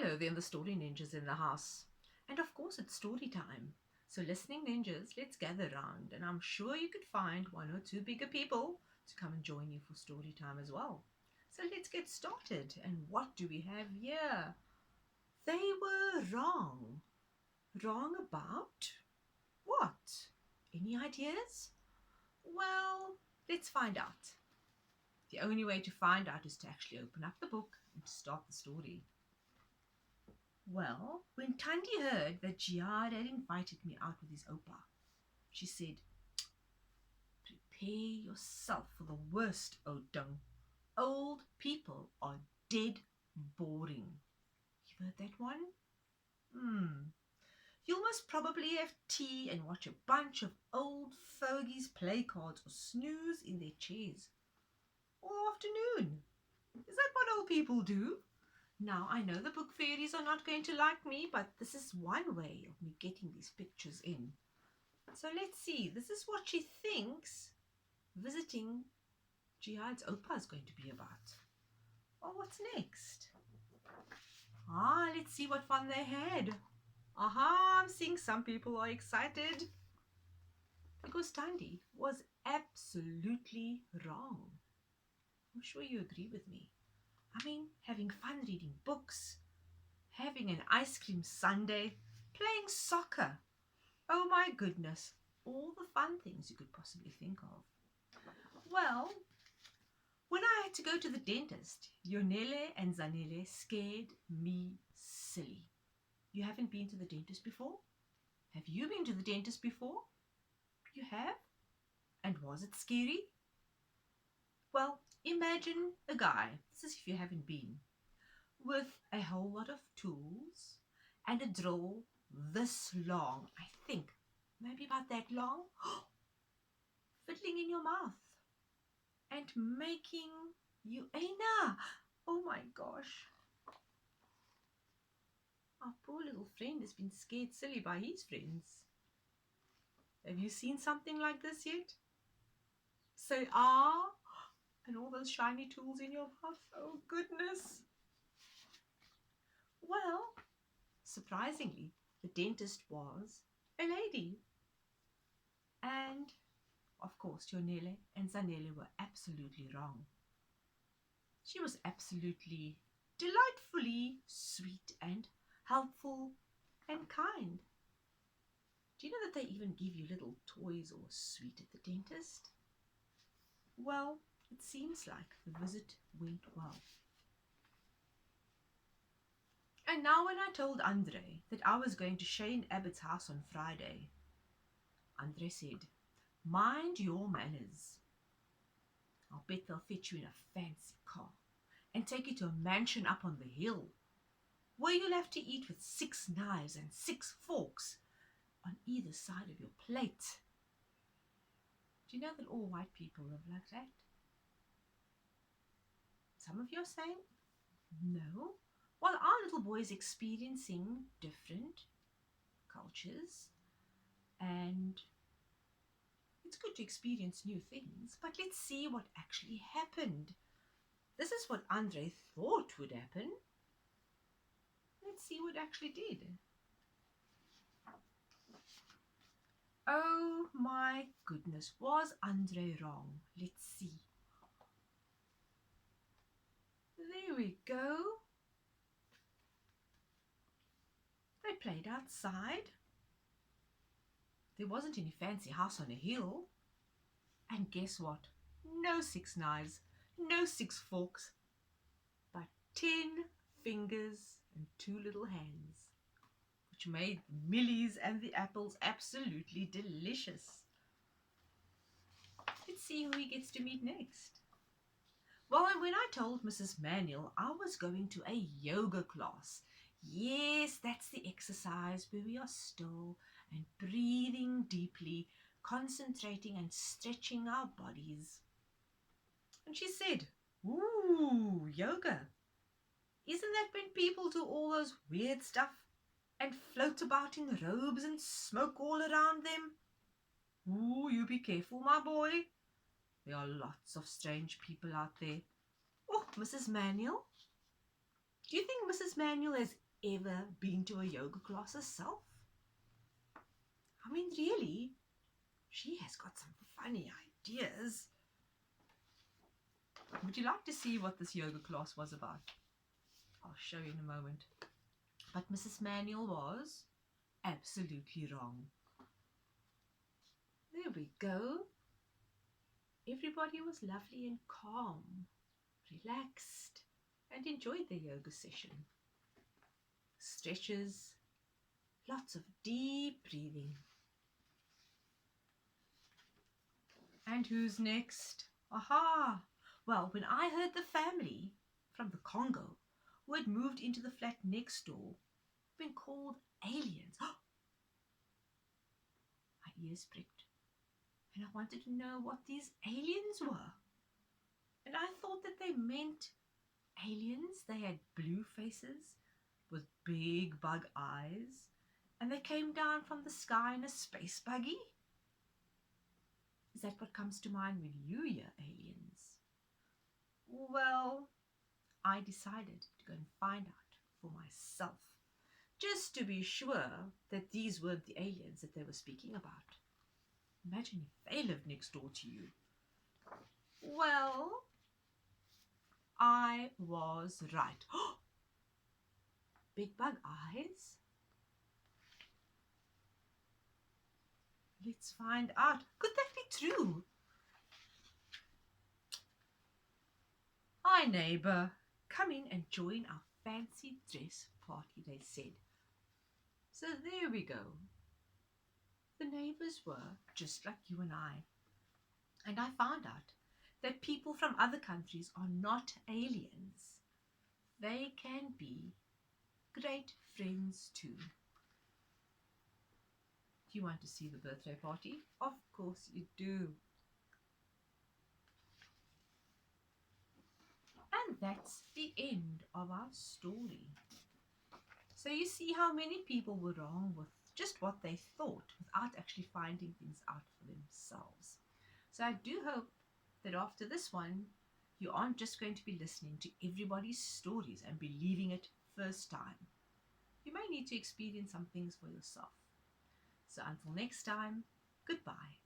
Hello there, the story ninjas in the house. And of course, it's story time. So, listening ninjas, let's gather round, and I'm sure you could find one or two bigger people to come and join you for story time as well. So, let's get started. And what do we have here? They were wrong. Wrong about what? Any ideas? Well, let's find out. The only way to find out is to actually open up the book and to start the story. Well, when Tandy heard that Jihad had invited me out with his opa, she said, "Prepare yourself for the worst, O Dung. Old people are dead boring." You've heard that one? You'll most probably have tea and watch a bunch of old fogies play cards or snooze in their chairs all afternoon. Is that what old people do? Now, I know the book fairies are not going to like me, but this is one way of me getting these pictures in. So let's see. This is what she thinks visiting Jihad's Opa is going to be about. Well, what's next? Let's see what fun they had. I'm seeing some people are excited. Because Tandy was absolutely wrong. I'm sure you agree with me. I mean, having fun reading books, having an ice cream sundae, playing soccer. Oh my goodness, all the fun things you could possibly think of. Well, when I had to go to the dentist, Yonele and Zanele scared me silly. You haven't been to the dentist before? Have you been to the dentist before? You have? And was it scary? Well, imagine a guy, this is if you haven't been, with a whole lot of tools and a drill this long, I think, maybe about that long, fiddling in your mouth and making you Aina. Oh my gosh. Our poor little friend has been scared silly by his friends. Have you seen something like this yet? Say and all those shiny tools in your mouth. Oh goodness. Well, surprisingly, the dentist was a lady. And, of course, Yonele and Zanele were absolutely wrong. She was absolutely delightfully sweet and helpful and kind. Do you know that they even give you little toys or sweet at the dentist? Well, it seems like the visit went well. And now when I told Andre that I was going to Shane Abbott's house on Friday, Andre said, "Mind your manners. I'll bet they'll fetch you in a fancy car and take you to a mansion up on the hill where you'll have to eat with 6 knives and 6 forks on either side of your plate." Do you know that all white people live like that? Some of you are saying, no. Well, our little boy is experiencing different cultures, and it's good to experience new things, but let's see what actually happened. This is what Andre thought would happen. Let's see what actually did. Oh my goodness, was Andre wrong? Let's see. There we go. They played outside. There wasn't any fancy house on a hill. And guess what? No 6 knives, no 6 forks, but 10 fingers and 2 little hands, which made the Millies and the apples absolutely delicious. Let's see who he gets to meet next. Well, when I told Mrs. Manuel I was going to a yoga class, yes, that's the exercise where we are still and breathing deeply, concentrating and stretching our bodies. And she said, "Ooh, yoga. Isn't that when people do all those weird stuff and float about in robes and smoke all around them? Ooh, you be careful, my boy. There are lots of strange people out there." Oh, Mrs. Manuel, do you think Mrs. Manuel has ever been to a yoga class herself? I mean, really, she has got some funny ideas. Would you like to see what this yoga class was about? I'll show you in a moment. But Mrs. Manuel was absolutely wrong. There we go. Everybody was lovely and calm, relaxed, and enjoyed their yoga session. Stretches, lots of deep breathing. And who's next? Aha! Well, when I heard the family from the Congo who had moved into the flat next door been called aliens, my ears pricked, and I wanted to know what these aliens were. And I thought that they meant aliens. They had blue faces with big bug eyes, and they came down from the sky in a space buggy. Is that what comes to mind when you hear aliens? Well, I decided to go and find out for myself, just to be sure that these weren't the aliens that they were speaking about. Imagine if they lived next door to you. Well, I was right. Big bug eyes? Let's find out. Could that be true? Hi, neighbour. Come in and join our fancy dress party, they said. So there we go. The neighbours were just like you and I. And I found out that people from other countries are not aliens. They can be great friends too. Do you want to see the birthday party? Of course you do. And that's the end of our story. So you see how many people were wrong with just what they thought without actually finding things out for themselves. So I do hope that after this one, you aren't just going to be listening to everybody's stories and believing it first time. You may need to experience some things for yourself. So until next time, goodbye.